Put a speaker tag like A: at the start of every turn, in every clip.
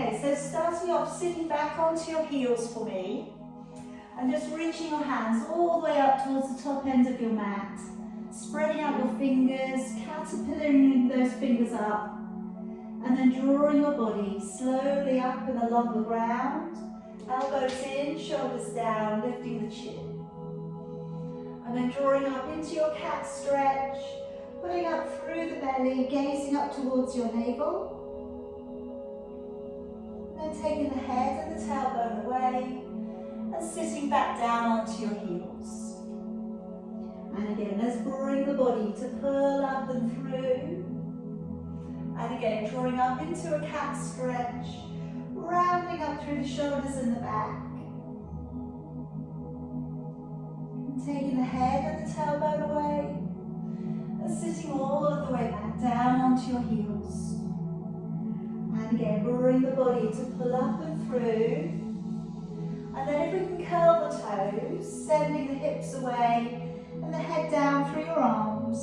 A: Okay, so starting off, sitting back onto your heels for me. And just reaching your hands all the way up towards the top end of your mat. Spreading out your fingers, caterpillaring those fingers up. And then drawing your body slowly up and along the ground. Elbows in, shoulders down, lifting the chin. And then drawing up into your cat stretch. Pulling up through the belly, gazing up towards your navel. And then taking the head and the tailbone away. And sitting back down onto your heels. And again, let's bring the body to pull up and through. And again, drawing up into a cat stretch, rounding up through the shoulders and the back. And taking the head and the tailbone away. And sitting all of the way back down onto your heels. And again, bring the body to pull up and through. And then if we can curl the toes, sending the hips away and the head down through your arms.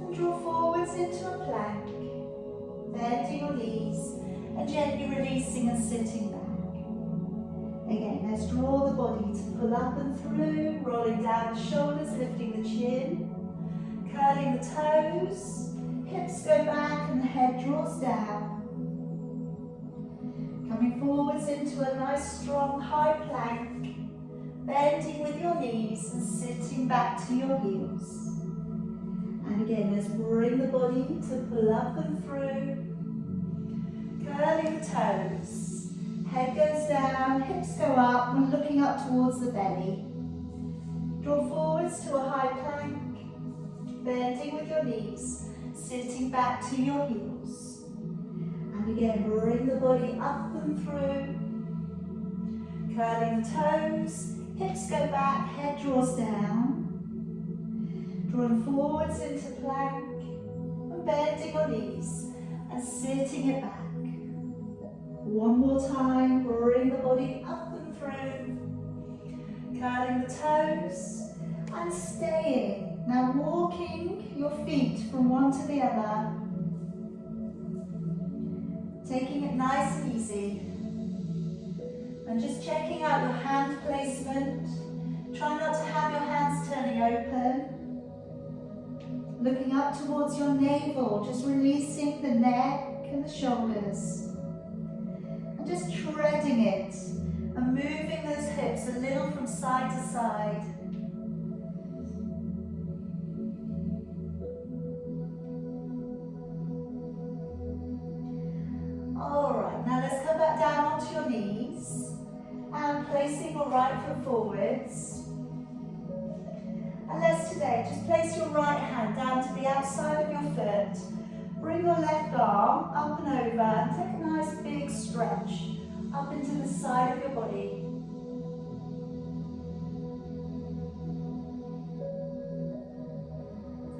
A: And draw forwards into a plank, bending your knees and gently releasing and sitting back. Again, let's draw the body to pull up and through, rolling down the shoulders, lifting the chin, curling the toes, hips go back and the head draws down. Coming forwards into a nice strong high plank, bending with your knees and sitting back to your heels. And again, let's bring the body to pull up and through, curling the toes, head goes down, hips go up and looking up towards the belly. Draw forwards to a high plank, bending with your knees, sitting back to your heels. And again, bring the body up and through, curling the toes, hips go back, head draws down, drawing forwards into plank, and bending your knees, and sitting it back. One more time, bring the body up and through, curling the toes, and staying. Now walking your feet from one to the other, taking it nice and easy. And just checking out your hand placement. Try not to have your hands turning open. Looking up towards your navel, just releasing the neck and the shoulders. And just treading it and moving those hips a little from side to side. Alright, now let's come back down onto your knees and placing your right foot forwards. And let's today just place your right hand down to the outside of your foot. Bring your left arm up and over and take a nice big stretch up into the side of your body.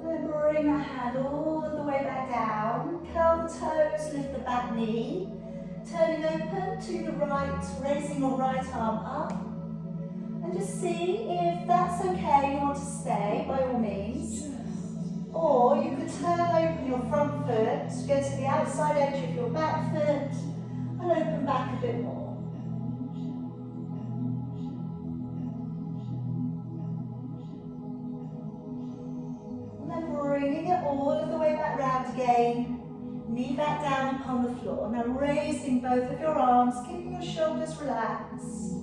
A: And then bring that hand all of the way back down. Curl the toes, lift the back knee. Turning open to the right, raising your right arm up. And just see if that's okay, you want to stay, by all means. Or you could turn open your front foot, go to the outside edge of your back foot, and open back a bit more. And then bringing it all of the way back round again. Knee back down upon the floor. Now raising both of your arms, keeping your shoulders relaxed.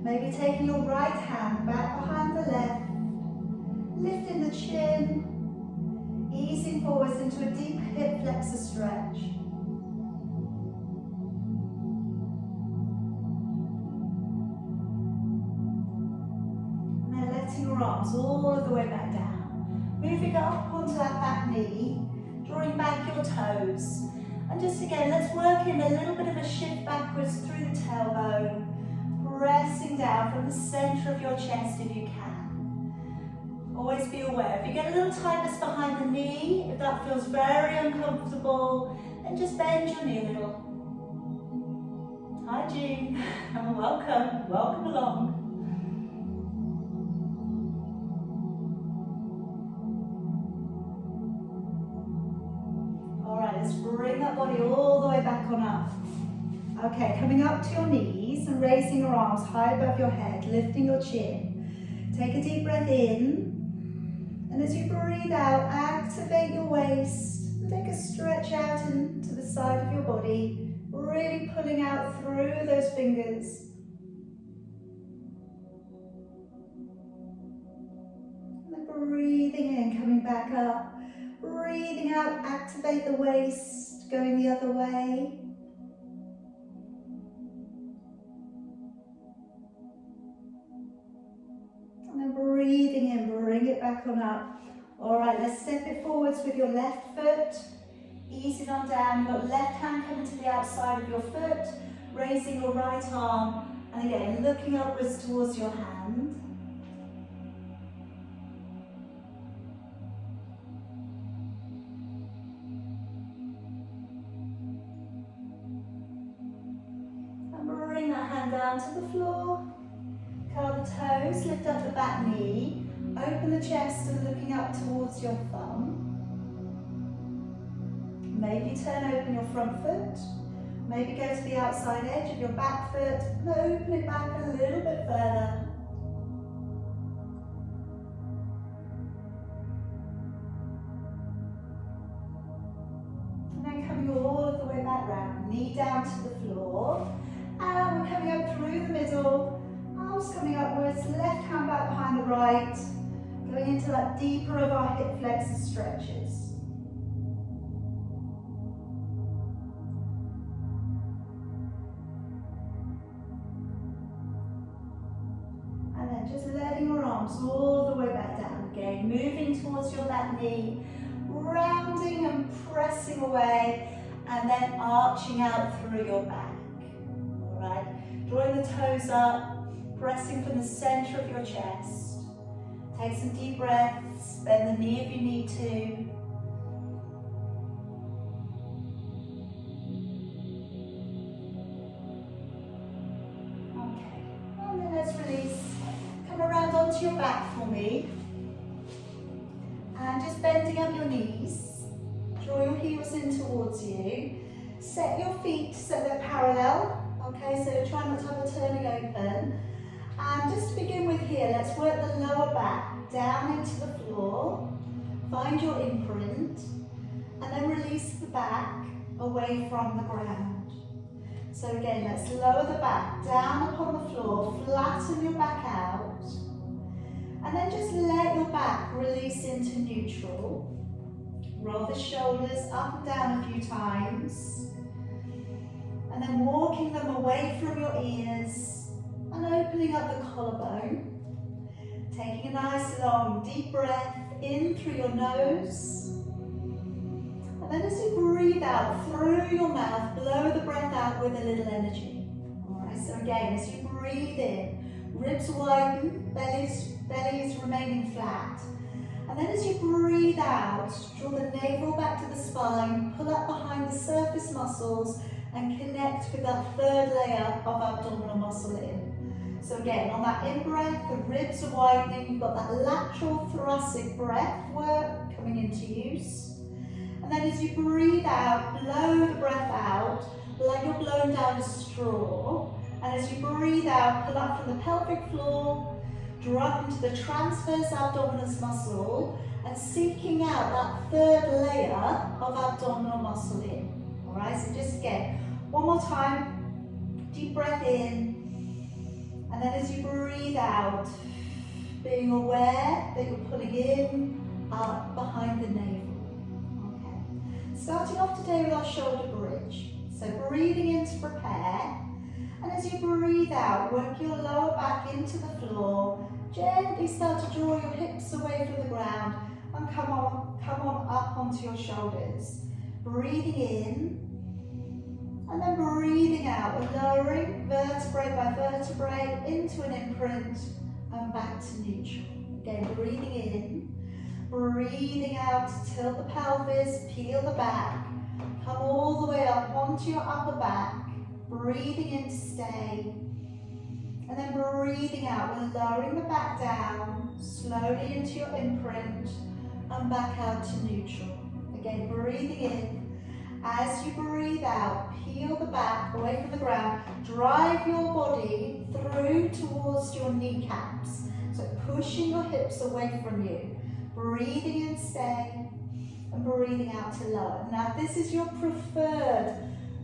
A: Maybe taking your right hand back behind the left. Lifting the chin. Easing forwards into a deep hip flexor stretch. Now letting your arms all of the way back down. Moving up onto that back knee. Drawing back your toes. And just again, let's work in a little bit of a shift backwards through the tailbone. Pressing down from the center of your chest if you can. Always be aware, if you get a little tightness behind the knee, if that feels very uncomfortable, then just bend your knee a little. Hi Jean, welcome, welcome along. let's bring that body all the way back on up. Okay, coming up to your knees and raising your arms high above your head, lifting your chin. Take a deep breath in, and as you breathe out, activate your waist and take a stretch out into the side of your body, really pulling out through those fingers. And then breathing in, coming back up. Breathing out, activate the waist, going the other way. And then breathing in, bring it back on up. All right, let's step it forwards with your left foot. Ease it on down. You've got left hand coming to the outside of your foot, raising your right arm, and again, looking upwards towards your hand. Bring that hand down to the floor, curl the toes, lift up the back knee, open the chest and looking up towards your thumb. Maybe turn open your front foot, maybe go to the outside edge of your back foot and open it back a little bit further. And then coming all of the way back round, knee down to the floor. And we're coming up through the middle, arms coming upwards, left hand back behind the right, going into that deeper of our hip flexor stretches. And then just letting your arms all the way back down again, moving towards your back knee, rounding and pressing away, and then arching out through your back. Right, drawing the toes up, pressing from the center of your chest. Take some deep breaths, bend the knee if you need to. Okay, and then let's release. Come around onto your back for me. And just bending up your knees. Draw your heels in towards you. Set your feet so they're parallel. Okay, so try not to have a turning open. And just to begin with here, let's work the lower back down into the floor. Find your imprint. And then release the back away from the ground. So again, let's lower the back down upon the floor, flatten your back out. And then just let your back release into neutral. Roll the shoulders up and down a few times. And then walking them away from your ears and opening up the collarbone. Taking a nice long deep breath in through your nose. And then as you breathe out through your mouth, blow the breath out with a little energy. Alright, so again, as you breathe in, ribs widen, belly is remaining flat. And then as you breathe out, draw the navel back to the spine, pull up behind the surface muscles, and connect with that third layer of abdominal muscle in. So again, on that in-breath, the ribs are widening, you've got that lateral thoracic breath work coming into use. And then as you breathe out, blow the breath out, like you're blowing down a straw. And as you breathe out, pull up from the pelvic floor, drop into the transverse abdominis muscle, and seeking out that third layer of abdominal muscle in. Alright, so just again, one more time, deep breath in, and then as you breathe out, being aware that you're pulling in, up behind the navel. Okay. Starting off today with our shoulder bridge. So breathing in to prepare, and as you breathe out, work your lower back into the floor, gently start to draw your hips away from the ground, and come on up onto your shoulders. Breathing in, and then breathing out, lowering vertebrae by vertebrae into an imprint and back to neutral. Again, breathing in, breathing out to tilt the pelvis, peel the back, come all the way up onto your upper back, breathing in to stay, and then breathing out, we're lowering the back down, slowly into your imprint and back out to neutral. Again, breathing in, As you breathe out, peel the back away from the ground. Drive your body through towards your kneecaps. So pushing your hips away from you. Breathing in, stay, and breathing out to lower. Now, if this is your preferred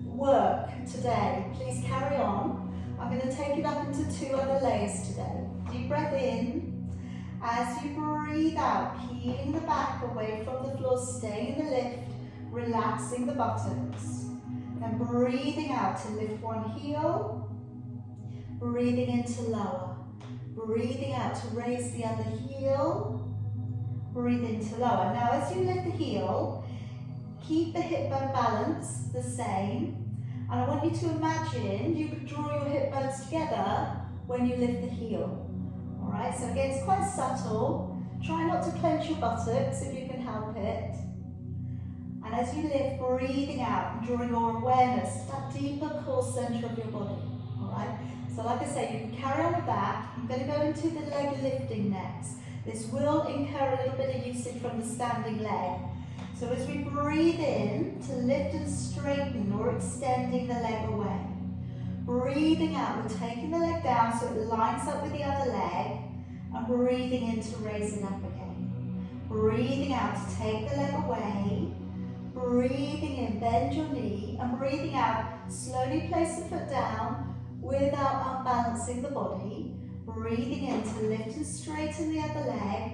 A: work today, please carry on. I'm going to take it up into 2 other layers today. Deep breath in. As you breathe out, peeling the back away from the floor, staying in the lift, relaxing the buttocks. Then breathing out to lift one heel, breathing into lower. Breathing out to raise the other heel, breathe into lower. Now as you lift the heel, keep the hip bone balance the same. And I want you to imagine you could draw your hip bones together when you lift the heel. Alright, so again, it's quite subtle. Try not to clench your buttocks if you can help it. And as you lift, breathing out and drawing your awareness to that deeper core center of your body. Alright, so like I say, you can carry on with that. I'm going to go into the leg lifting next. This will incur a little bit of usage from the standing leg. So as we breathe in to lift and straighten or extending the leg away. Breathing out, we're taking the leg down so it lines up with the other leg, and breathing in to raise it up again. Breathing out to take the leg away. Breathing in, bend your knee, and breathing out, slowly place the foot down without unbalancing the body. Breathing in to lift and straighten the other leg.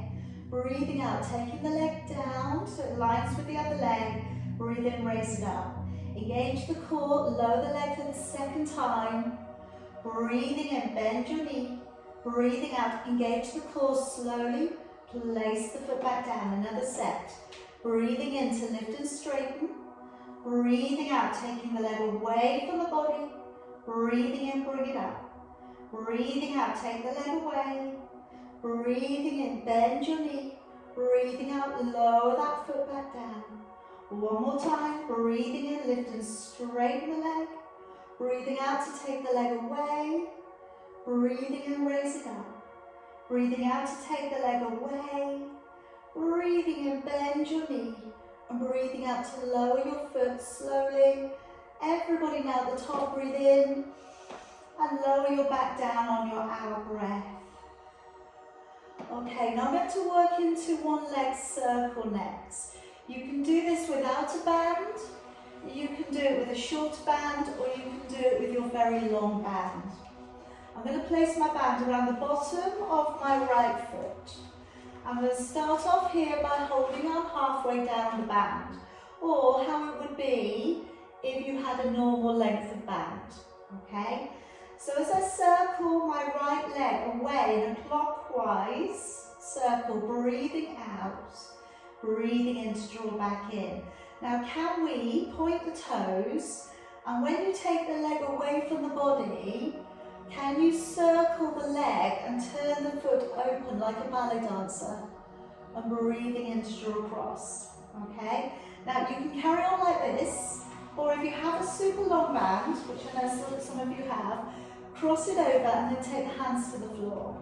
A: Breathing out, taking the leg down so it lines with the other leg. Breathe in, raise it up. Engage the core, lower the leg for the second time. Breathing in, bend your knee. Breathing out, engage the core slowly. Place the foot back down, another set. Breathing in to lift and straighten. Breathing out, taking the leg away from the body. Breathing in, bring it up. Breathing out, take the leg away. Breathing in, bend your knee. Breathing out, lower that foot back down. One more time, breathing in, lift and straighten the leg. Breathing out to take the leg away. Breathing in, raise it up. Breathing out to take the leg away. Breathing in, bend your knee. And breathing out to lower your foot slowly. Everybody now at the top, breathe in. And lower your back down on your out breath. Okay, now I'm going to work into one leg circle next. You can do this without a band, you can do it with a short band, or you can do it with your very long band. I'm going to place my band around the bottom of my right foot. I'm going to start off here by holding on halfway down the band, or how it would be if you had a normal length of band, okay? So as I circle my right leg away in a clockwise circle, breathing out, breathing in to draw back in. Now can we point the toes, and when you take the leg away from the body, can you circle the leg and turn the foot open like a ballet dancer, and breathing in to draw across, okay? Now you can carry on like this, or if you have a super long band, which I know some of you have, cross it over and then take the hands to the floor.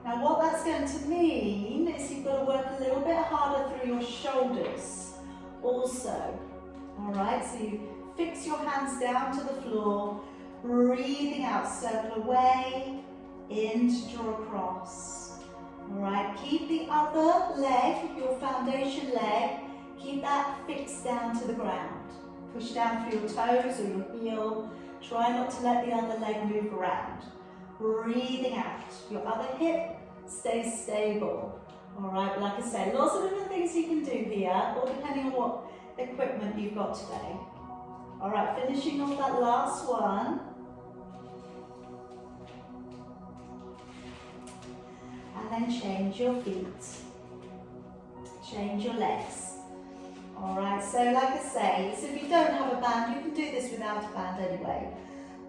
A: Now what that's going to mean is you've got to work a little bit harder through your shoulders also. Alright, so you fix your hands down to the floor, breathing out, circle away, in to draw across. Alright, keep the other leg, your foundation leg, keep that fixed down to the ground. Push down through your toes or your heel. Try not to let the other leg move around. Breathing out. Your other hip stays stable. Alright, like I say, lots of different things you can do here, all depending on what equipment you've got today. Alright, finishing off that last one. And then change your feet. Change your legs. Alright, so like I say, so if you don't have a band, you can do this without a band anyway.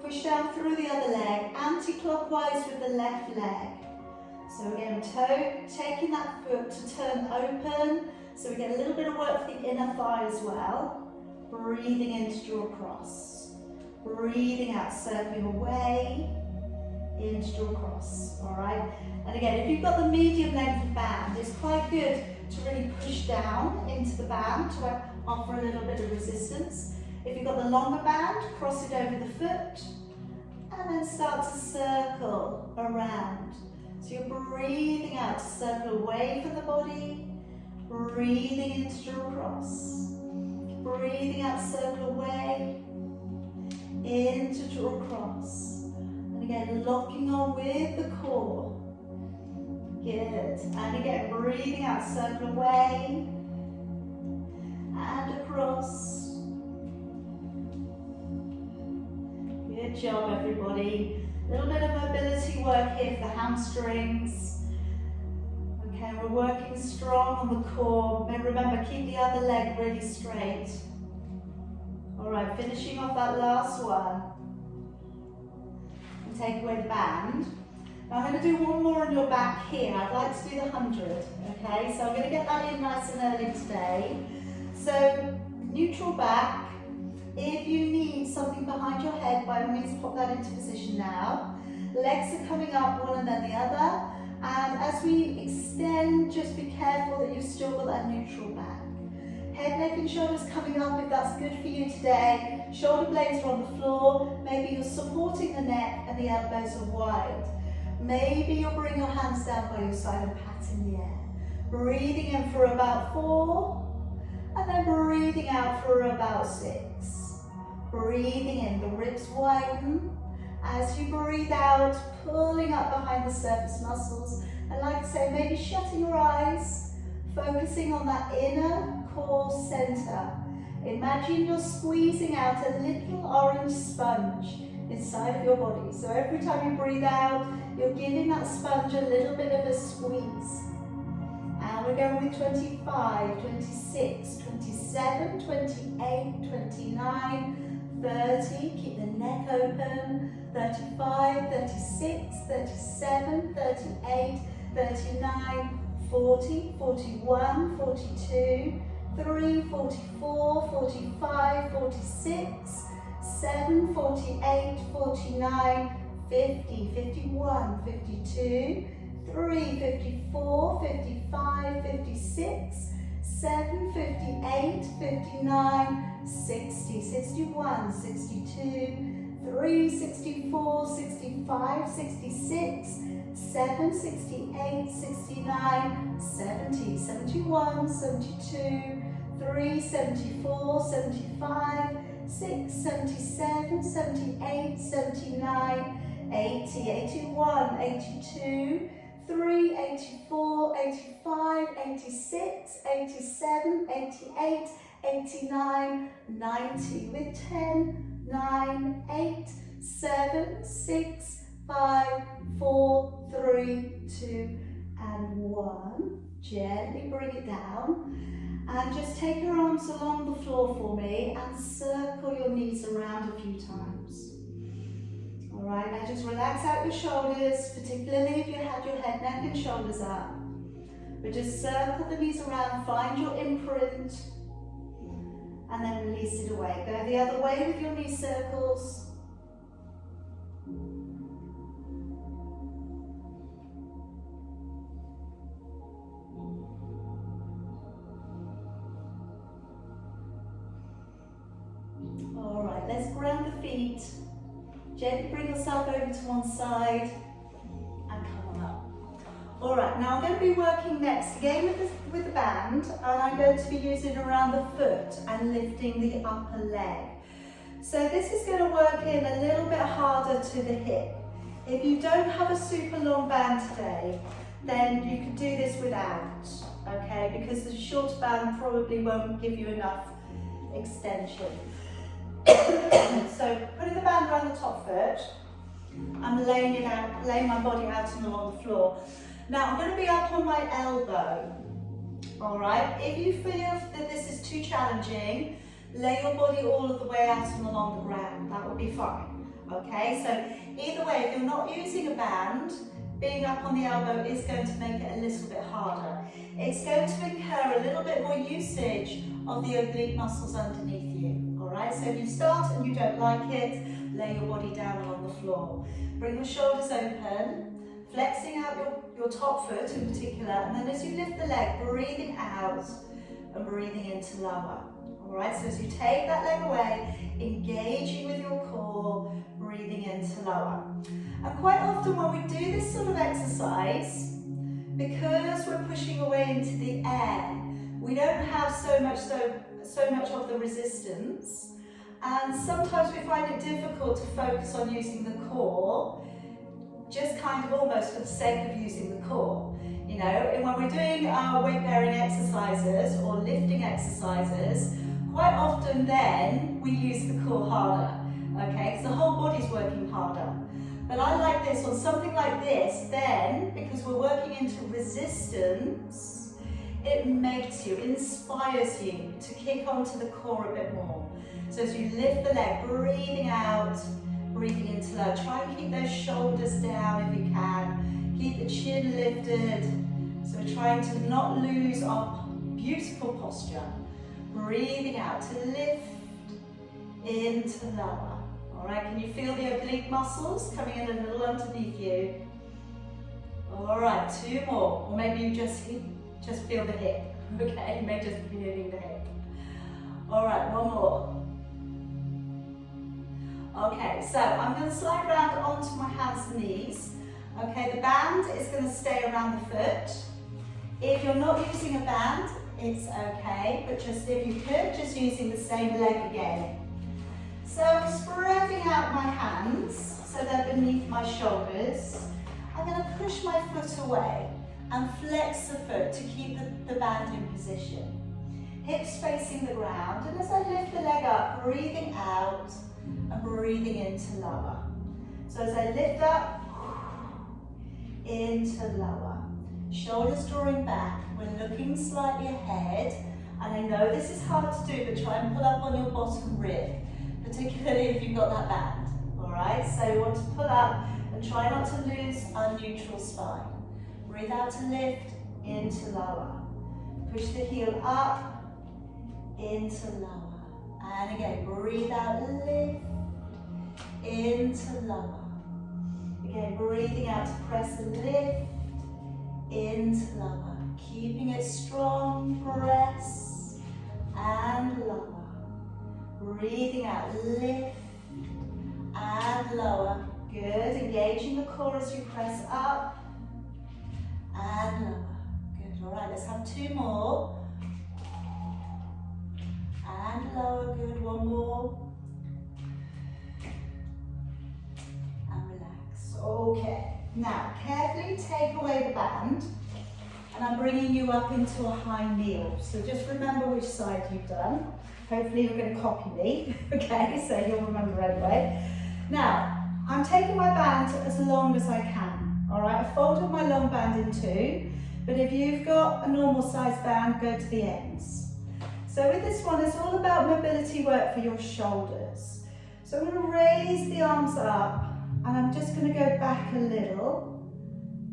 A: Push down through the other leg, anti-clockwise with the left leg. So again, taking that foot to turn open, so we get a little bit of work for the inner thigh as well. Breathing in to draw across. Breathing out, circling away, in to draw across, alright? And again, if you've got the medium length of band, it's quite good to really push down into the band to offer a little bit of resistance. If you've got the longer band, cross it over the foot and then start to circle around. So you're breathing out to circle away from the body, breathing in to draw across. Breathing out, circle away, in to draw across. And again, locking on with the core. Good. And again, breathing out, circle away and across. Good job, everybody. A little bit of mobility work here for the hamstrings. Okay, we're working strong on the core. Remember, keep the other leg really straight. All right, finishing off that last one. And take away the band. Now I'm going to do one more on your back here. I'd like to do the 100, okay? So I'm going to get that in nice and early today. So, neutral back. If you need something behind your head, by all means pop that into position now. Legs are coming up one and then the other. And as we extend, just be careful that you've still got that neutral back. Head, neck and shoulders coming up if that's good for you today. Shoulder blades are on the floor. Maybe you're supporting the neck and the elbows are wide. Maybe you'll bring your hands down by your side and pat in the air. Breathing in for about 4 and then breathing out for about 6. Breathing in, the ribs widen. As you breathe out, pulling up behind the surface muscles. And like I say, maybe shutting your eyes, focusing on that inner core center. Imagine you're squeezing out a little orange sponge inside of your body. So every time you breathe out, you're giving that sponge a little bit of a squeeze. And we're going with 25, 26, 27, 28, 29, 30, keep the neck open, 35, 36, 37, 38, 39, 40, 41, 42, 3, 44, 45, 46, 7, 48, 49, 50, 51, 52, 3, 54, 55, 56, 7, 58, 59, 60, 61, 62, 3, 64, 65, 66, 7, 68, 69, 70, 71, 72, 3, 74, 75, 6, 77, 78, 79, 80, 81, 82, 3, 84, 85, 86, 87, 88, 89, 90 with 10, 9, 8, 7, 6, 5, 4, 3, 2 and 1. Gently bring it down and just take your arms along the floor for me and circle your knees around a few times. Alright, now just relax out your shoulders, particularly if you had your head, neck and shoulders up. But just circle the knees around, find your imprint and then release it away. Go the other way with your knee circles. Alright, let's ground the feet. Gently bring yourself over to one side and come on up. Alright, now I'm going to be working next again with the band, and I'm going to be using around the foot and lifting the upper leg. So this is going to work in a little bit harder to the hip. If you don't have a super long band today, then you can do this without, okay? Because the shorter band probably won't give you enough extension. So putting the band around the top foot, I'm laying it out, laying my body out and along the floor. Now I'm going to be up on my elbow. All right. If you feel that this is too challenging, lay your body all of the way out and along the ground. That will be fine. Okay. So either way, if you're not using a band, being up on the elbow is going to make it a little bit harder. It's going to incur a little bit more usage of the oblique muscles underneath you. Alright, so if you start and you don't like it, lay your body down along the floor. Bring your shoulders open, flexing out your top foot in particular, and then as you lift the leg, breathing out and breathing into lower. All right, so as you take that leg away, engaging with your core, breathing into lower. And quite often when we do this sort of exercise, because we're pushing away into the air, we don't have so much of the resistance. And sometimes we find it difficult to focus on using the core, just kind of almost for the sake of using the core. You know, and when we're doing our weight-bearing exercises or lifting exercises, quite often then we use the core harder, okay? Because the whole body's working harder. But I like this, on something like this, then, because we're working into resistance, it makes you, inspires you to kick onto the core a bit more. So as you lift the leg, breathing out, breathing into low. Try and keep those shoulders down if you can. Keep the chin lifted. So we're trying to not lose our beautiful posture. Breathing out to lift into lower. All right, can you feel the oblique muscles coming in a little underneath you? All right, 2 more. Or maybe you just feel the hip. Okay, you may just be feeling the hip. All right, 1 more. Okay, so I'm going to slide around onto my hands and knees. Okay, the band is going to stay around the foot. If you're not using a band, it's okay, but just if you could, just using the same leg again. So I'm spreading out my hands so they're beneath my shoulders. I'm going to push my foot away and flex the foot to keep the band in position. Hips facing the ground, and as I lift the leg up, breathing out and breathing into lower. So as I lift up, into lower. Shoulders drawing back, we're looking slightly ahead. And I know this is hard to do, but try and pull up on your bottom rib, particularly if you've got that band. All right, so you want to pull up and try not to lose our neutral spine. Breathe out to lift, into lower. Push the heel up, into lower. And again, breathe out, lift, into lower. Again, breathing out to press and lift, into lower. Keeping it strong, press and lower. Breathing out, lift and lower. Good, engaging the core as you press up and lower. Good, all right, let's have 2 more. And lower, good, 1 more. And relax, okay. Now, carefully take away the band, and I'm bringing you up into a high kneel. So just remember which side you've done. Hopefully you're going to copy me, okay, so you'll remember anyway. Now, I'm taking my band as long as I can, all right? I folded my long band in 2, but if you've got a normal size band, go to the ends. So with this one, it's all about mobility work for your shoulders. So I'm going to raise the arms up, and I'm just going to go back a little,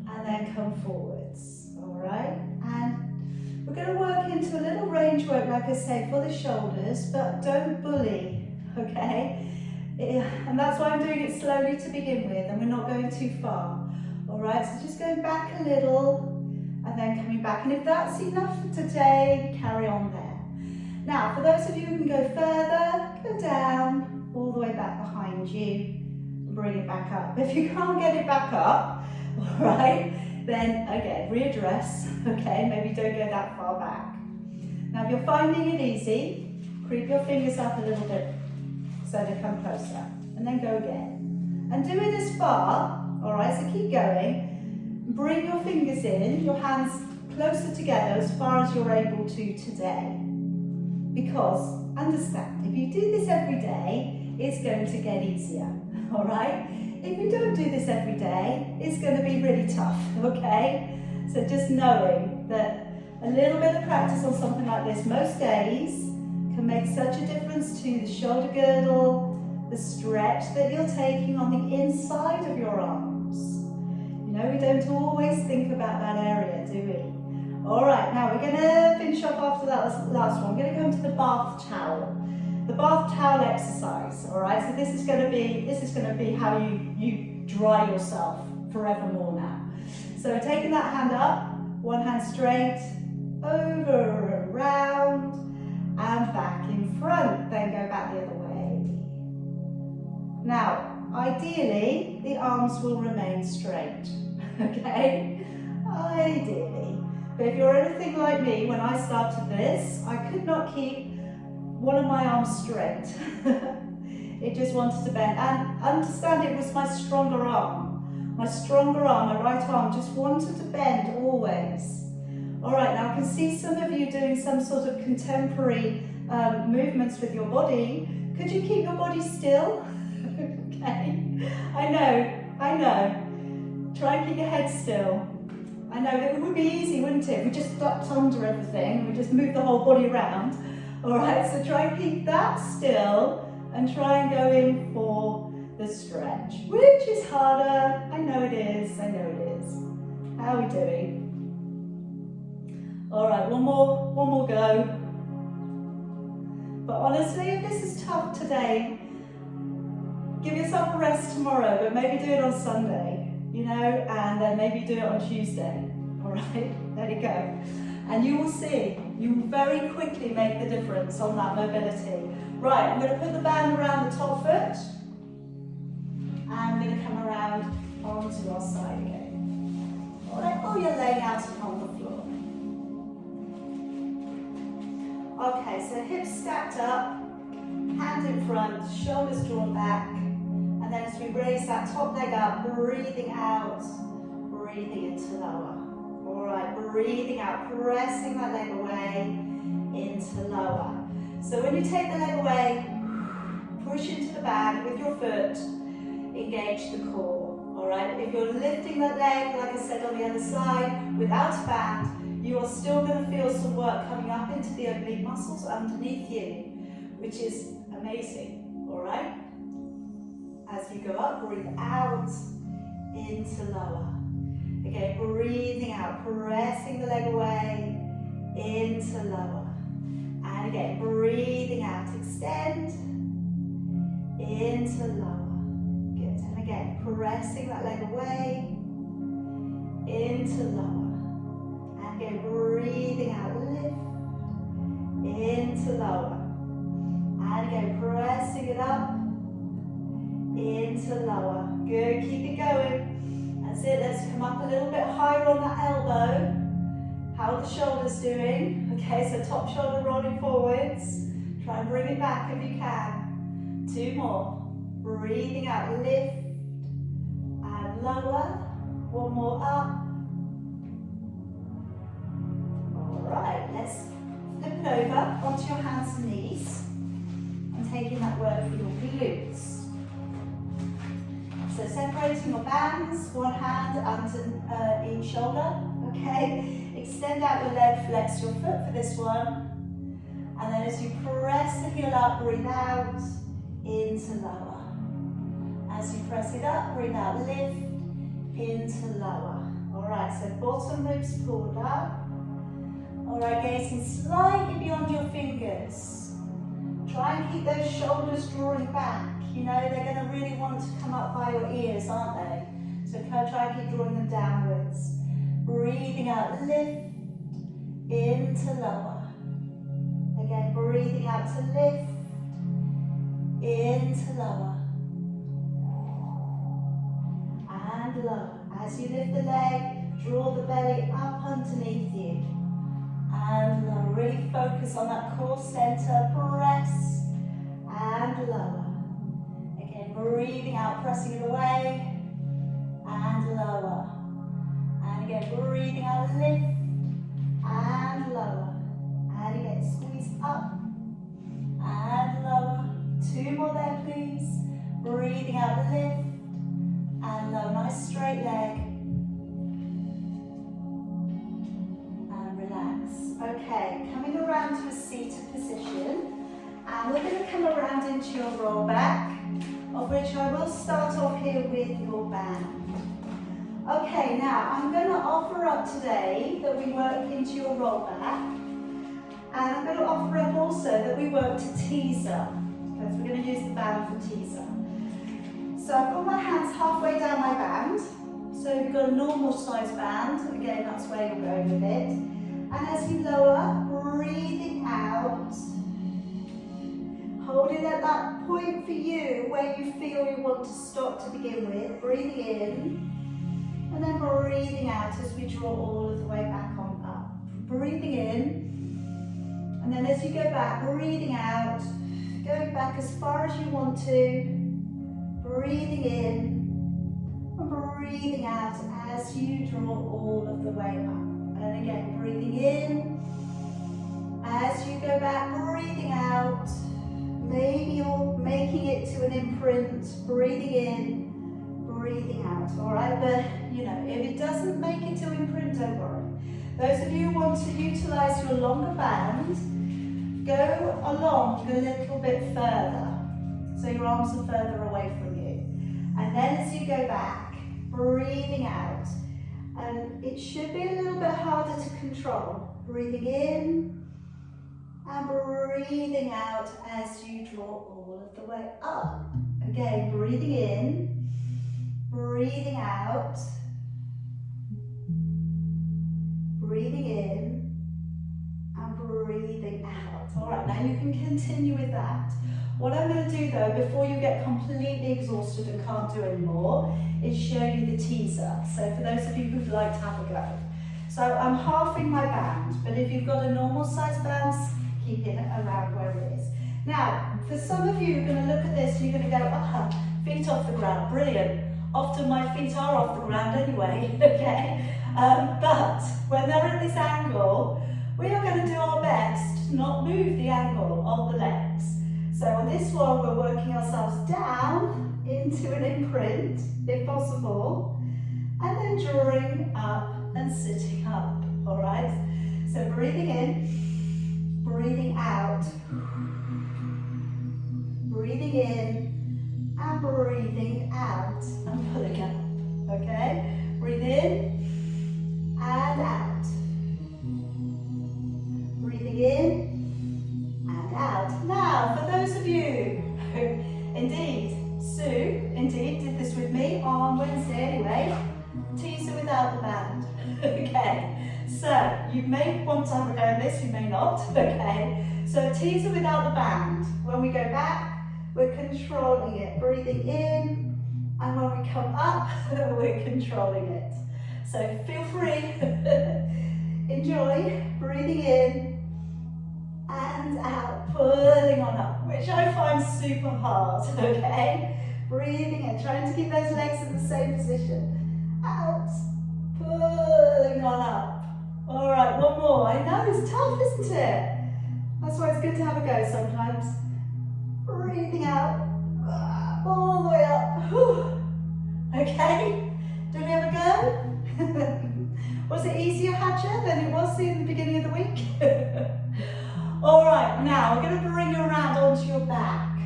A: and then come forwards, all right? And we're going to work into a little range work, like I say, for the shoulders, but don't bully, okay? And that's why I'm doing it slowly to begin with, and we're not going too far, all right? So just going back a little, and then coming back. And if that's enough for today, carry on there. Now, for those of you who can go further, go down, all the way back behind you, and bring it back up. If you can't get it back up, all right, then again, readdress, okay? Maybe don't go that far back. Now, if you're finding it easy, creep your fingers up a little bit so they come closer, and then go again. And do it as far, all right, so keep going. Bring your fingers in, your hands closer together as far as you're able to today. Because, understand, if you do this every day, it's going to get easier, all right? If you don't do this every day, it's going to be really tough, okay? So just knowing that a little bit of practice on something like this most days can make such a difference to the shoulder girdle, the stretch that you're taking on the inside of your arms. You know, we don't always think about that area, do we? All right, now we're going to finish off after that last one. We're going to come to the bath towel. The bath towel exercise, all right? So this is going to be how you dry yourself forevermore now. So taking that hand up, one hand straight, over and round and back in front, then go back the other way. Now, ideally, the arms will remain straight, okay? Ideally. But if you're anything like me, when I started this, I could not keep one of my arms straight. It just wanted to bend. And understand it was my stronger arm. My stronger arm, my right arm, just wanted to bend always. All right, now I can see some of you doing some sort of contemporary movements with your body. Could you keep your body still? Okay, I know. Try and keep your head still. I know, it would be easy, wouldn't it? We just ducked under everything, we just moved the whole body around. All right, so try and keep that still and try and go in for the stretch, which is harder. I know it is. How are we doing? All right, one more go. But honestly, if this is tough today, give yourself a rest tomorrow, but maybe do it on Sunday, you know, and then maybe do it on Tuesday. All right, there you go. And you will see, you will very quickly make the difference on that mobility. Right, I'm going to put the band around the top foot. And I'm going to come around onto our side again. All right, or you're laying out on the floor. Okay, so hips stacked up, hand in front, shoulders drawn back. And then as we raise that top leg up, breathing out, breathing into lower. All right, breathing out, pressing that leg away into lower. So when you take the leg away, push into the band with your foot, engage the core. All right, if you're lifting that leg, like I said on the other side, without a band, you are still going to feel some work coming up into the oblique muscles underneath you, which is amazing. All right, as you go up, breathe out into lower. Again, breathing out, pressing the leg away into lower. And again, breathing out, extend into lower. Good. And again, pressing that leg away into lower. And again, breathing out, lift into lower. And again, pressing it up into lower. Good. Keep it going. That's it, let's come up a little bit higher on that elbow. How are the shoulders doing? Okay, so top shoulder rolling forwards. Try and bring it back if you can. 2 more. Breathing out, lift and lower. 1 more up. All right, let's flip it over onto your hands and knees. And taking that work for your glutes. So separating your bands, one hand under each shoulder, okay? Extend out your leg, flex your foot for this one. And then as you press the heel up, breathe out into lower. As you press it up, breathe out, lift into lower. All right, so bottom ribs pulled up. All right, gazing slightly beyond your fingers. Try and keep those shoulders drawing back. You know, they're going to really want to come up by your ears, aren't they? So try and keep drawing them downwards. Breathing out, lift into lower. Again, breathing out to lift into lower. And lower. As you lift the leg, draw the belly up underneath you. And lower. Really focus on that core center. Press and lower. Breathing out, pressing it away, and lower. And again, breathing out, lift, and lower. And again, squeeze up, and lower. 2 more there, please. Breathing out, lift, and lower. Nice straight leg. And relax. Okay, coming around to a seated position. And we're going to come around into your roll back, of which I will start off here with your band. Okay, now I'm going to offer up today that we work into your roll back, and I'm going to offer up also that we work to teaser, because we're going to use the band for teaser. So I've got my hands halfway down my band, so you've got a normal size band, again that's where you're going with it, and as you lower, breathe out. Hold it at that point for you where you feel you want to stop to begin with. Breathing in and then breathing out as we draw all of the way back on up. Breathing in and then as you go back, breathing out, going back as far as you want to. Breathing in and breathing out as you draw all of the way up. And again, breathing in. As you go back, breathing out. Maybe you're making it to an imprint. Breathing in, breathing out. Alright, but you know, if it doesn't make it to imprint, don't worry. Those of you who want to utilize your longer band, go along a little bit further. So your arms are further away from you. And then as you go back, breathing out. And it should be a little bit harder to control. Breathing in and breathing out as you draw all of the way up. Again, breathing in, breathing out, breathing in and breathing out. All right, now you can continue with that. What I'm going to do though, before you get completely exhausted and can't do anymore, is show you the teaser. So for those of you who'd like to have a go. So I'm halving my band, but if you've got a normal size band, keep it around where it is. Now, for some of you, you're going to look at this and you're going to go, feet off the ground, brilliant. Often my feet are off the ground anyway, okay? But when they're at this angle, we are going to do our best to not move the angle of the legs. So on this one, we're working ourselves down into an imprint, if possible, and then drawing up and sitting up, all right? So breathing in, breathing out, breathing in, and breathing out, and pulling up, okay? Breathe in, and out. Breathing in, and out. Now, for those of you who, indeed, Sue, indeed, did this with me on Wednesday anyway, teaser without the band, okay? So, you may want to have a go at this, you may not, okay? So, teaser without the band. When we go back, we're controlling it, breathing in, and when we come up, we're controlling it. So, feel free, enjoy, breathing in, and out, pulling on up, which I find super hard, okay? Breathing in, trying to keep those legs in the same position. Out, pulling on up. All right, one more. I know, it's tough, isn't it? That's why it's good to have a go sometimes. Breathing out, all the way up. Whew. Okay, do we have a go? Was it easier, Hatcher, than it was in the beginning of the week? All right, now we're going to bring you around onto your back,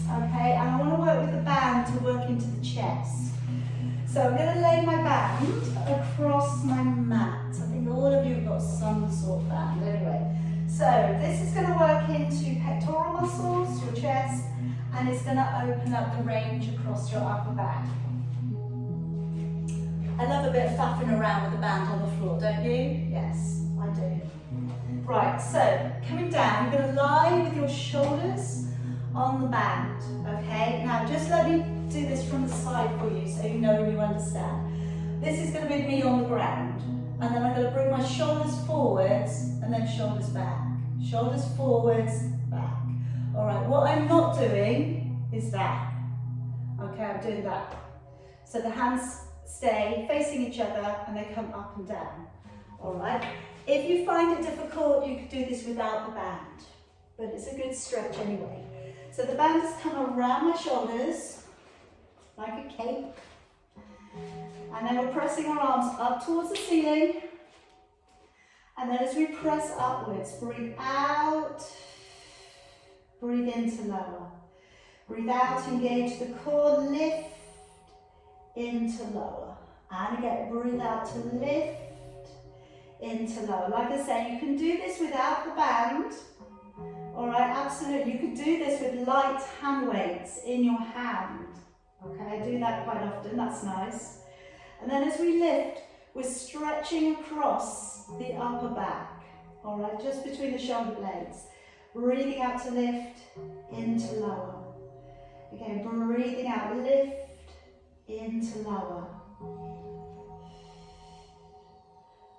A: okay? And I want to work with the band to work into the chest. So I'm going to lay my band across my mat. I think all of you have got some sort of band anyway. So this is going to work into pectoral muscles, your chest, and it's going to open up the range across your upper back. I love a bit of faffing around with the band on the floor, don't you? Yes, I do. Right, so coming down, you're going to lie with your shoulders on the band, okay? Now just let me do this from the side for you so you know and you understand. This is going to be me on the ground, and then I'm going to bring my shoulders forwards and then shoulders back. Shoulders forwards, back. All right, what I'm not doing is that. Okay, I'm doing that. So the hands stay facing each other and they come up and down. All right. If you find it difficult, you could do this without the band, but it's a good stretch anyway. So the band has come around my shoulders, like a cape, and then we're pressing our arms up towards the ceiling, and then as we press upwards, breathe out, breathe in to lower. Breathe out, engage the core, lift into lower. And again, breathe out to lift into lower. Like I say, you can do this without the band. All right, absolutely. You could do this with light hand weights in your hand. Okay, I do that quite often, that's nice. And then as we lift, we're stretching across the upper back. All right, just between the shoulder blades. Breathing out to lift, into lower. Again, breathing out, lift, into lower.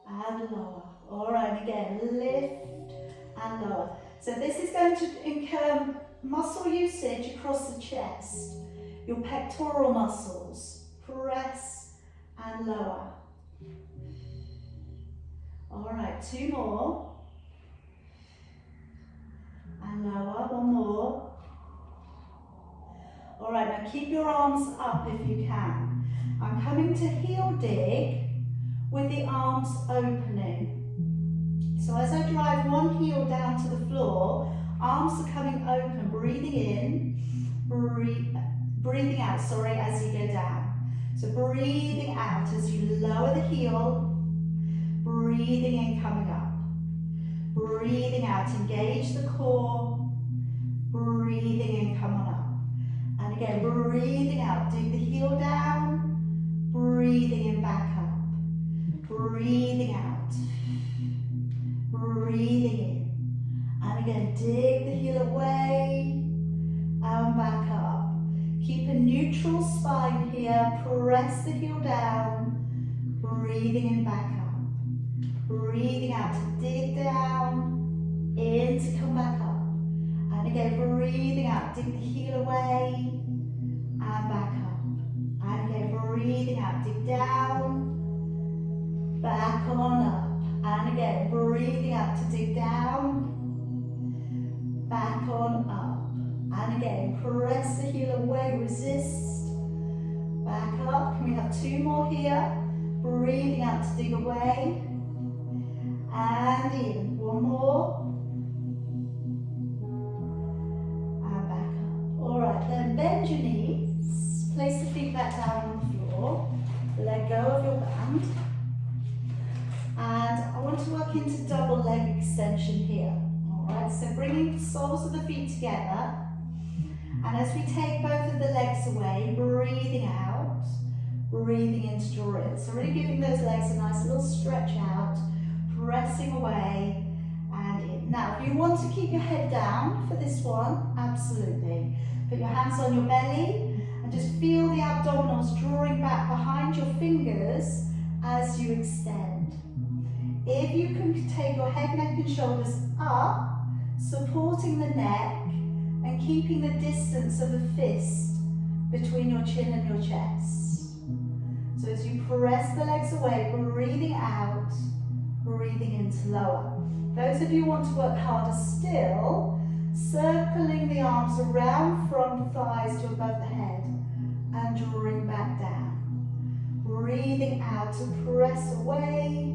A: And lower. All right, again, lift and lower. So this is going to incur muscle usage across the chest. Your pectoral muscles. Press and lower. All right, 2 more. And lower, 1 more. All right, now keep your arms up if you can. I'm coming to heel dig with the arms opening. So as I drive one heel down to the floor, arms are coming open, breathing in, breathing out, as you go down. So breathing out as you lower the heel, breathing in, coming up. Breathing out, engage the core, breathing in, come on up. And again, breathing out, dig the heel down, breathing in, back up. Breathing out, breathing in. And again, dig the heel away and back up. Keep a neutral spine here, press the heel down, breathing in, back up. Breathing out to dig down, in to come back up. And again, breathing out, dig the heel away and back up. And again, breathing out, dig down, back on up. And again, breathing out to dig down, back on up. And again, press the heel away, resist, back up. Can we have 2 more here? Breathing out to dig away. And in, 1 more. And back up. All right, then bend your knees. Place the feet back down on the floor. Let go of your band. And I want to work into double leg extension here. All right, so bringing the soles of the feet together. And as we take both of the legs away, breathing out, breathing in to draw in. So really giving those legs a nice little stretch out. Pressing away and in. Now, if you want to keep your head down for this one, absolutely. Put your hands on your belly and just feel the abdominals drawing back behind your fingers as you extend. If you can take your head, neck and shoulders up, supporting the neck and keeping the distance of a fist between your chin and your chest. So as you press the legs away, breathing out, breathing into lower. Those of you who want to work harder still, circling the arms around from the thighs to above the head and drawing back down. Breathing out to press away,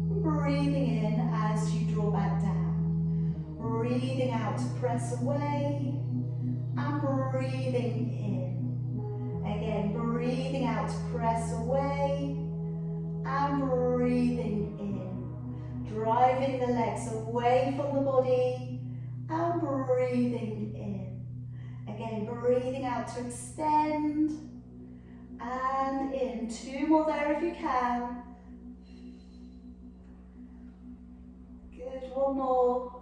A: breathing in as you draw back down. Breathing out to press away and breathing in. Again, breathing out to press away and breathing in. Driving the legs away from the body and breathing in. Again, breathing out to extend and in. 2 more there if you can. Good, 1 more.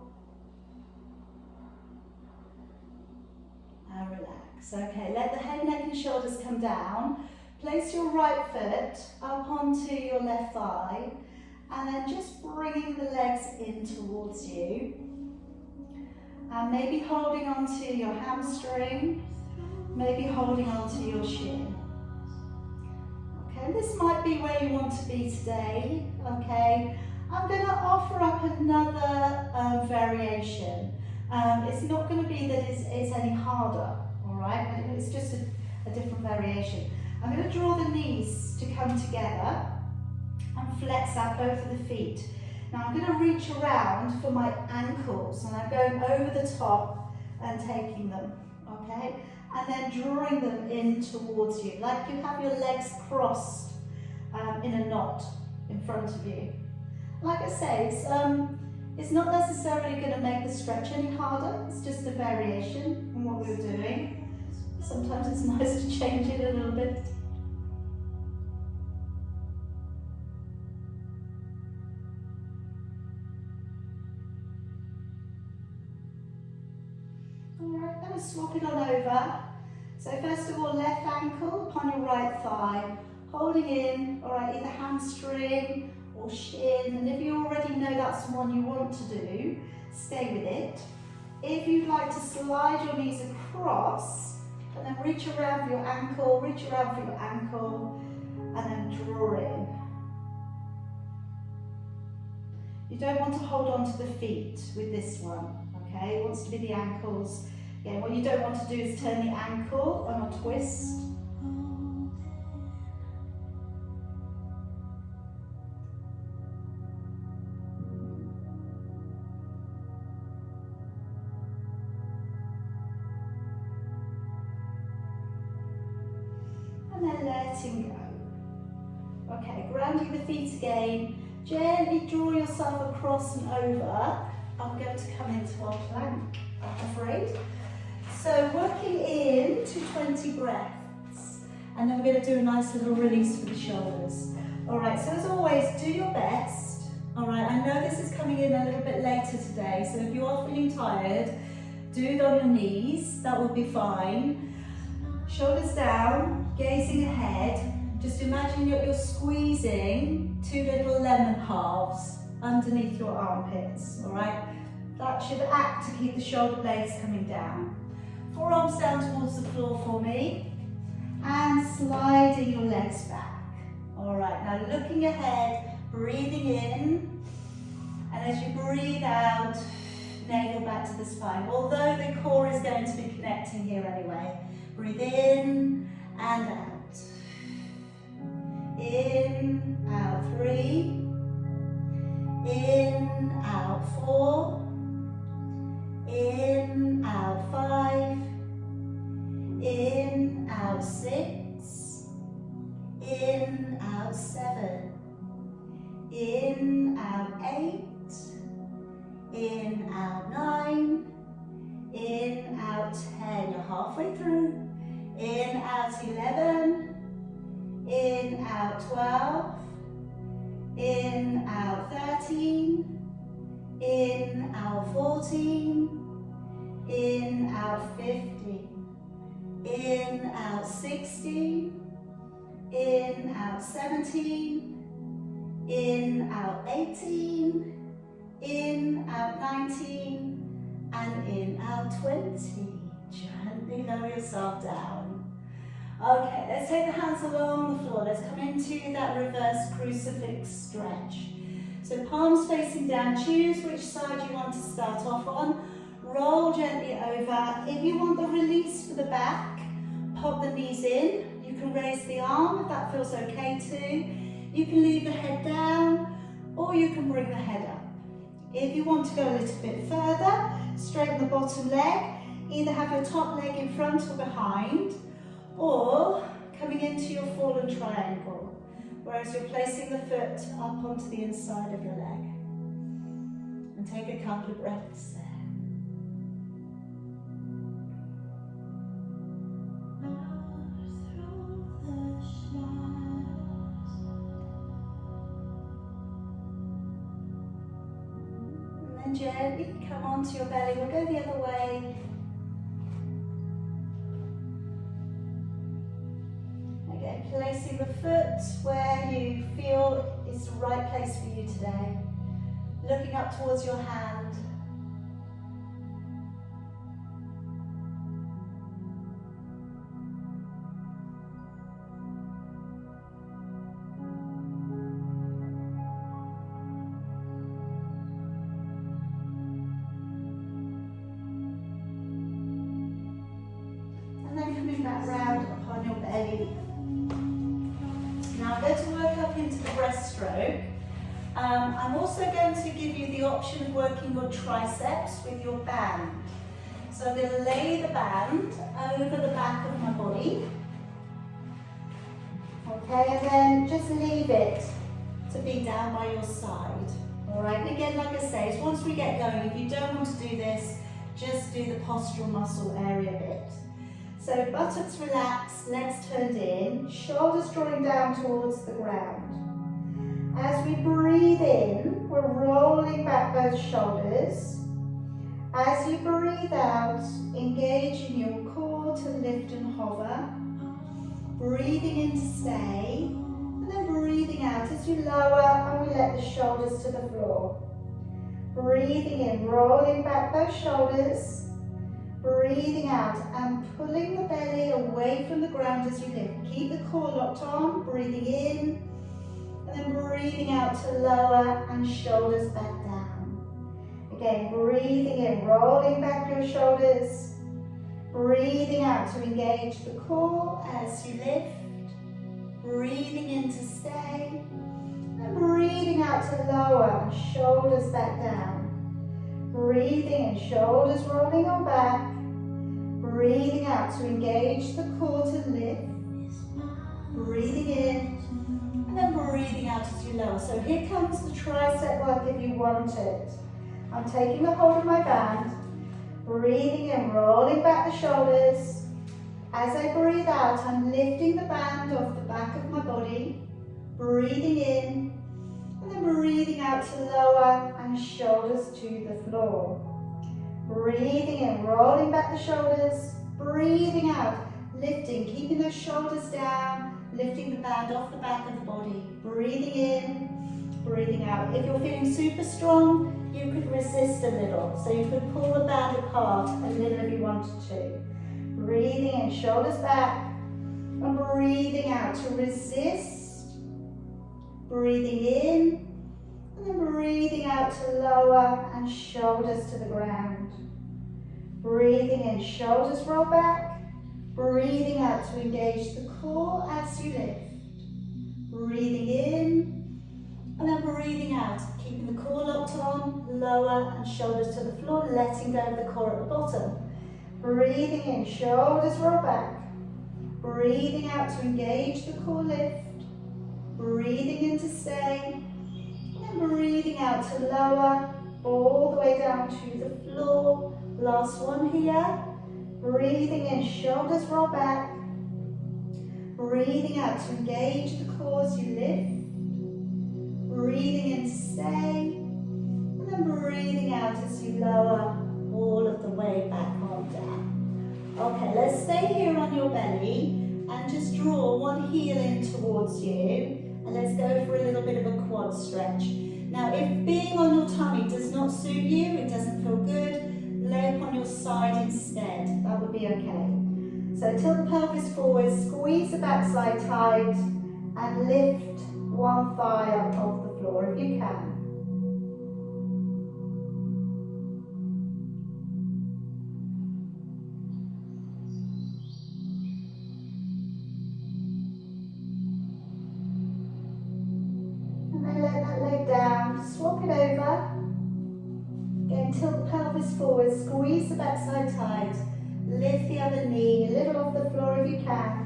A: And relax. Okay, let the head, neck and shoulders come down. Place your right foot up onto your left thigh. And then just bringing the legs in towards you. And maybe holding onto your hamstring, maybe holding onto your shin. Okay, this might be where you want to be today, okay? I'm going to offer up another variation. It's not going to be that it's any harder, all right? But it's just a different variation. I'm going to draw the knees to come together and flex out both of the feet. Now I'm going to reach around for my ankles and I'm going over the top and taking them, okay? And then drawing them in towards you, like you have your legs crossed in a knot in front of you. Like I say, it's not necessarily going to make the stretch any harder, it's just a variation in what we're doing. Sometimes it's nice to change it a little bit. Alright, then we're swapping on over. So first of all, left ankle upon your right thigh, holding in, alright, either hamstring or shin, and if you already know that's the one you want to do, stay with it. If you'd like to slide your knees across, and then reach around for your ankle, reach around for your ankle, and then draw in. You don't want to hold on to the feet with this one, okay? It wants to be the ankles. Again, what you don't want to do is turn the ankle on a twist. And then letting go. Okay, grounding the feet again. Gently draw yourself across and over. I'm going to come into our plank, I'm afraid. So working in to 20 breaths. And then we're going to do a nice little release for the shoulders. All right, so as always, do your best. All right, I know this is coming in a little bit later today, so if you are feeling tired, do it on your knees, that will be fine. Shoulders down, gazing ahead. Just imagine that you're squeezing two little lemon halves underneath your armpits, all right? That should act to keep the shoulder blades coming down. Forearms down towards the floor for me, and sliding your legs back. All right, now looking ahead, breathing in, and as you breathe out, navel back to the spine. Although the core is going to be connecting here anyway. Breathe in and out. In, out 3, in, out 4, in, out 5, in, out 6, in, out 7, in, out 8, in, out 9, in, out 10, you're halfway through, in, out 11, in, out 12, in, out 13, in, out 14, in, out 15, in, out 16, in, out 17, in, out 18, in, out 19, and in, out 20. Gently lower yourself down. Okay, let's take the hands along the floor. Let's come into that reverse crucifix stretch. So palms facing down, choose which side you want to start off on. Roll gently over. If you want the release for the back, pop the knees in. You can raise the arm if that feels okay too. You can leave the head down, or you can bring the head up. If you want to go a little bit further, straighten the bottom leg. Either have your top leg in front or behind, or coming into your fallen triangle, whereas you're placing the foot up onto the inside of your leg. And take a couple of breaths there. And then gently come onto your belly. We'll go the other way. Placing the foot where you feel is the right place for you today. Looking up towards your hand. And then coming back round upon your belly. Now I'm going to work up into the breaststroke. I'm also going to give you the option of working your triceps with your band. So I'm going to lay the band over the back of my body. Okay, and then just leave it to be down by your side. All right, and again, like I say, once we get going, if you don't want to do this, just do the postural muscle area bit. So buttocks relaxed, legs turned in, shoulders drawing down towards the ground. As we breathe in, we're rolling back both shoulders. As you breathe out, hover. Breathing in to stay, and then breathing out as you lower and we let the shoulders to the floor. Breathing in, rolling back those shoulders. Breathing out and pulling the belly away from the ground as you lift. Keep the core locked on, breathing in, and then breathing out to lower and shoulders back down. Again, breathing in, rolling back your shoulders. Breathing out to engage the core as you lift. Breathing in to stay. And breathing out to lower, shoulders back down. Breathing in, shoulders rolling on back. Breathing out to engage the core to lift. Breathing in. And then breathing out as you lower. So here comes the tricep work if you want it. I'm taking a hold of my band. Breathing in, rolling back the shoulders. As I breathe out, I'm lifting the band off the back of my body. Breathing in, and then breathing out to lower and shoulders to the floor. Breathing in, rolling back the shoulders. Breathing out, lifting, keeping those shoulders down, lifting the band off the back of the body. Breathing in, breathing out. If you're feeling super strong, you could resist a little. So you could pull the band apart a little if you wanted to. Breathing in, shoulders back, and breathing out to resist. Breathing in, and then breathing out to lower and shoulders to the ground. Breathing in, shoulders roll back. Breathing out to engage the core as you lift. Breathing in, and then breathing out, keeping the core locked on, lower and shoulders to the floor, letting go of the core at the bottom. Breathing in, shoulders roll back. Breathing out to engage the core lift. Breathing in to stay. And breathing out to lower, all the way down to the floor. Last one here. Breathing in, shoulders roll back. Breathing out to engage the core as you lift. Breathing in to stay. And then breathing out as you lower all of the way back on down. Okay, let's stay here on your belly and just draw one heel in towards you. And let's go for a little bit of a quad stretch. Now, if being on your tummy does not suit you, it doesn't feel good, lay upon your side instead. That would be okay. So tilt the pelvis forward, squeeze the backside tight, and lift one thigh up off the floor if you can. Swap it over. Again, tilt the pelvis forward, squeeze the backside tight, lift the other knee a little off the floor if you can.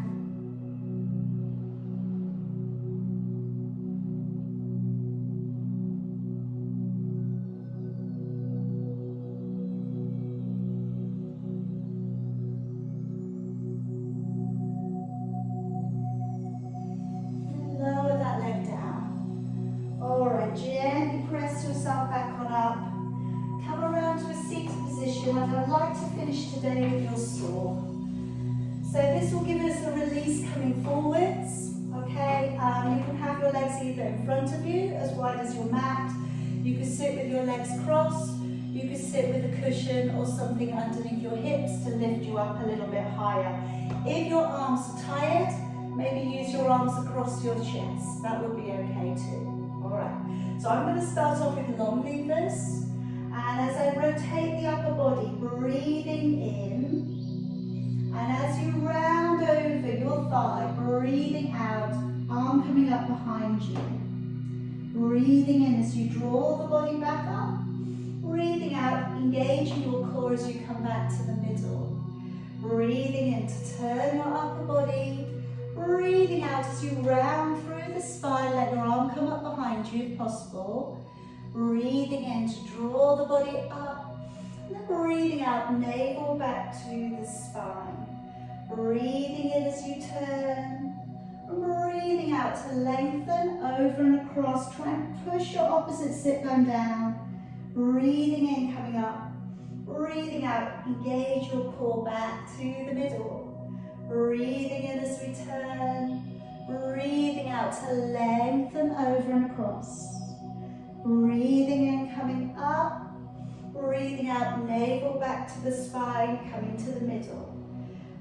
A: Lower that leg down. Alright, gently press yourself back on up. Come around to a seated position, and I'd like to finish today with your saw. So this will give us a release coming forwards, okay? You can have your legs either in front of you, as wide as your mat. You could sit with your legs crossed. You could sit with a cushion or something underneath your hips to lift you up a little bit higher. If your arms are tired, maybe use your arms across your chest. That would be okay too. Alright, so I'm going to start off with long levers. And as I rotate the upper body, breathing in. And as you round over your thigh, breathing out, arm coming up behind you. Breathing in as you draw the body back up. Breathing out, engaging your core as you come back to the middle. Breathing in to turn your upper body. Breathing out as you round through the spine, let your arm come up behind you if possible. Breathing in to draw the body up. And then breathing out, navel back to the spine. Breathing in as you turn. And breathing out to lengthen over and across. Try and push your opposite sit bone down. Breathing in, coming up. Breathing out, engage your core back to the middle. Breathing in as we turn. Breathing out to lengthen over and across. Breathing in, coming up. Breathing out, navel back to the spine, coming to the middle.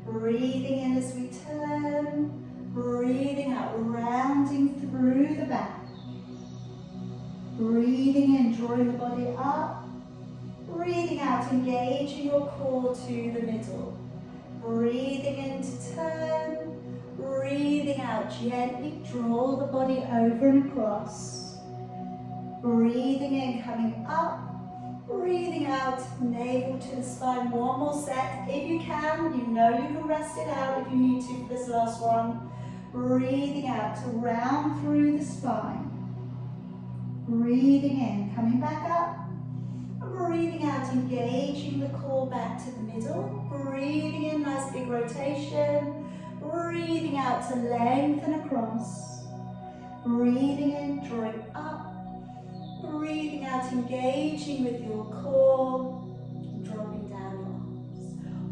A: Breathing in as we turn. Breathing out, rounding through the back. Breathing in, drawing the body up. Breathing out, engaging your core to the middle. Breathing in to turn. Breathing out, gently draw the body over and across. Breathing in, coming up. Breathing out, navel to the spine. One more set. If you can, you know you can rest it out if you need to for this last one. Breathing out to round through the spine. Breathing in, coming back up. Breathing out, engaging the core back to the middle. Breathing in, nice big rotation. Breathing out to lengthen across. Breathing in, drawing up. Breathing out, engaging with your core. Dropping down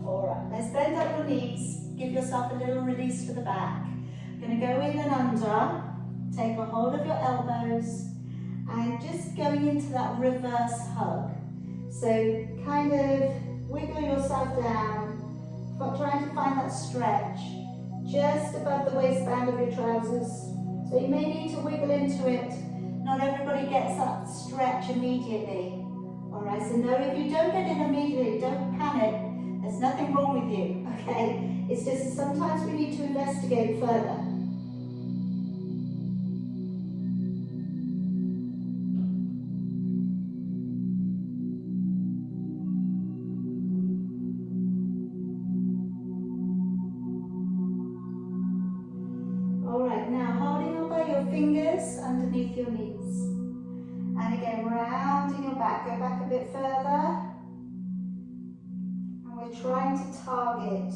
A: your arms. Alright, let's bend up your knees. Give yourself a little release for the back. You're going to go in and under. Take a hold of your elbows. And just going into that reverse hug. So kind of wiggle yourself down, but trying to find that stretch just above the waistband of your trousers. So you may need to wiggle into it. Not everybody gets that stretch immediately. Alright, so no, if you don't get it immediately, don't panic. There's nothing wrong with you, okay? It's just sometimes we need to investigate further. Underneath your knees. And again, rounding your back. Go back a bit further. And we're trying to target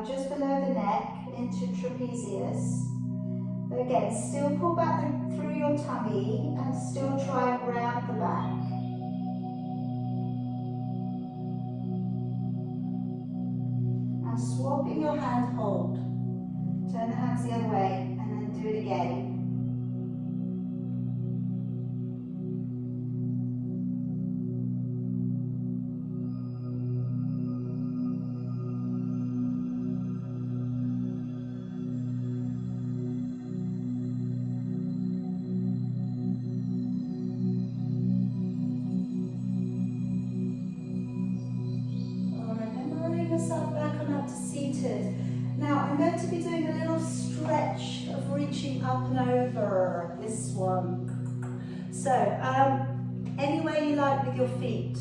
A: just below the neck into trapezius. But again, still pull back through your tummy and still try and round the back. And swapping your hand hold. Turn the hands the other way and then do it again. Now I'm going to be doing a little stretch of reaching up and over this one. So any way you like with your feet.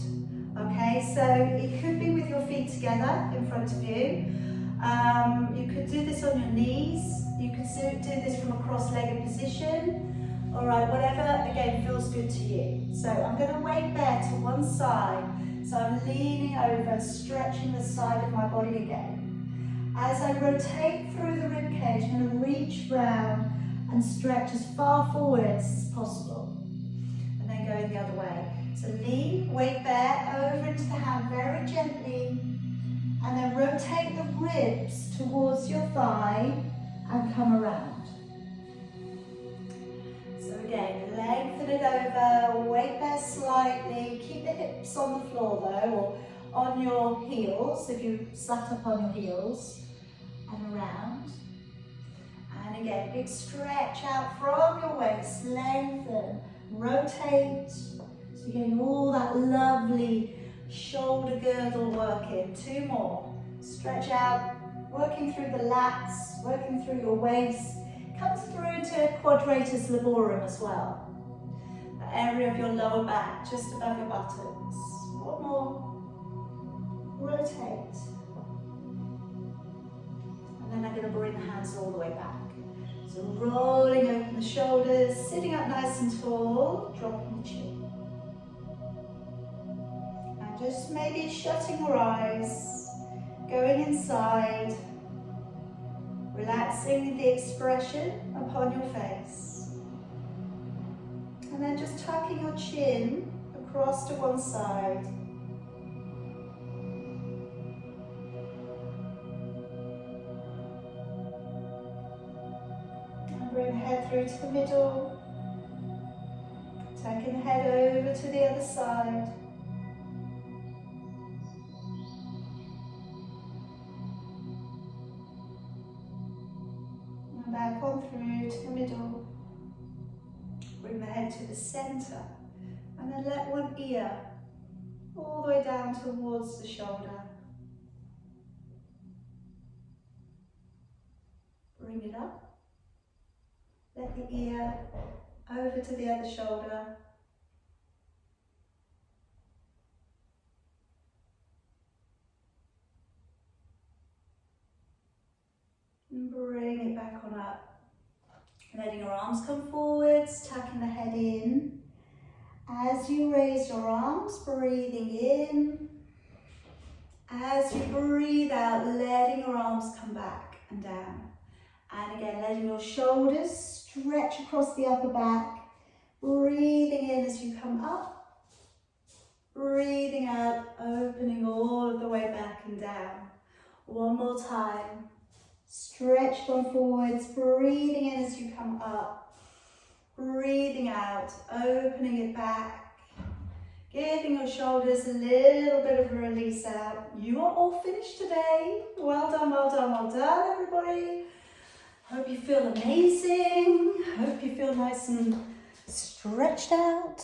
A: Okay, so it could be with your feet together in front of you. You could do this on your knees. You could do this from a cross-legged position. All right, whatever again feels good to you. So I'm going to weight bear to one side. So I'm leaning over, stretching the side of my body again. As I rotate through the rib cage, I'm going to reach round and stretch as far forwards as possible. And then going the other way. So lean, weight bear, over into the hand very gently. And then rotate the ribs towards your thigh and come around. So again, lengthen it over, weight bear slightly. Keep the hips on the floor though, or on your heels, if you sat up on your heels. And around. And again, big stretch out from your waist, lengthen, rotate. So you're getting all that lovely shoulder girdle working. Two more. Stretch out, working through the lats, working through your waist. Comes through to quadratus laborum as well. The area of your lower back, just above your buttocks. One more. Rotate. And then I'm going to bring the hands all the way back. So rolling open the shoulders, sitting up nice and tall, dropping the chin. And just maybe shutting your eyes, going inside, relaxing the expression upon your face. And then just tucking your chin across to one side. Bring the head through to the middle. Taking the head over to the other side. And back on through to the middle. Bring the head to the center. And then let one ear all the way down towards the shoulder. Bring it up. Let the ear over to the other shoulder. And bring it back on up. Letting your arms come forwards, tucking the head in. As you raise your arms, breathing in. As you breathe out, letting your arms come back and down. And again, letting your shoulders stretch across the upper back. Breathing in as you come up. Breathing out, opening all of the way back and down. One more time. Stretch on forwards, breathing in as you come up. Breathing out, opening it back. Giving your shoulders a little bit of a release out. You are all finished today. Well done, well done, well done, everybody. Hope you feel amazing. Hope you feel nice and stretched out.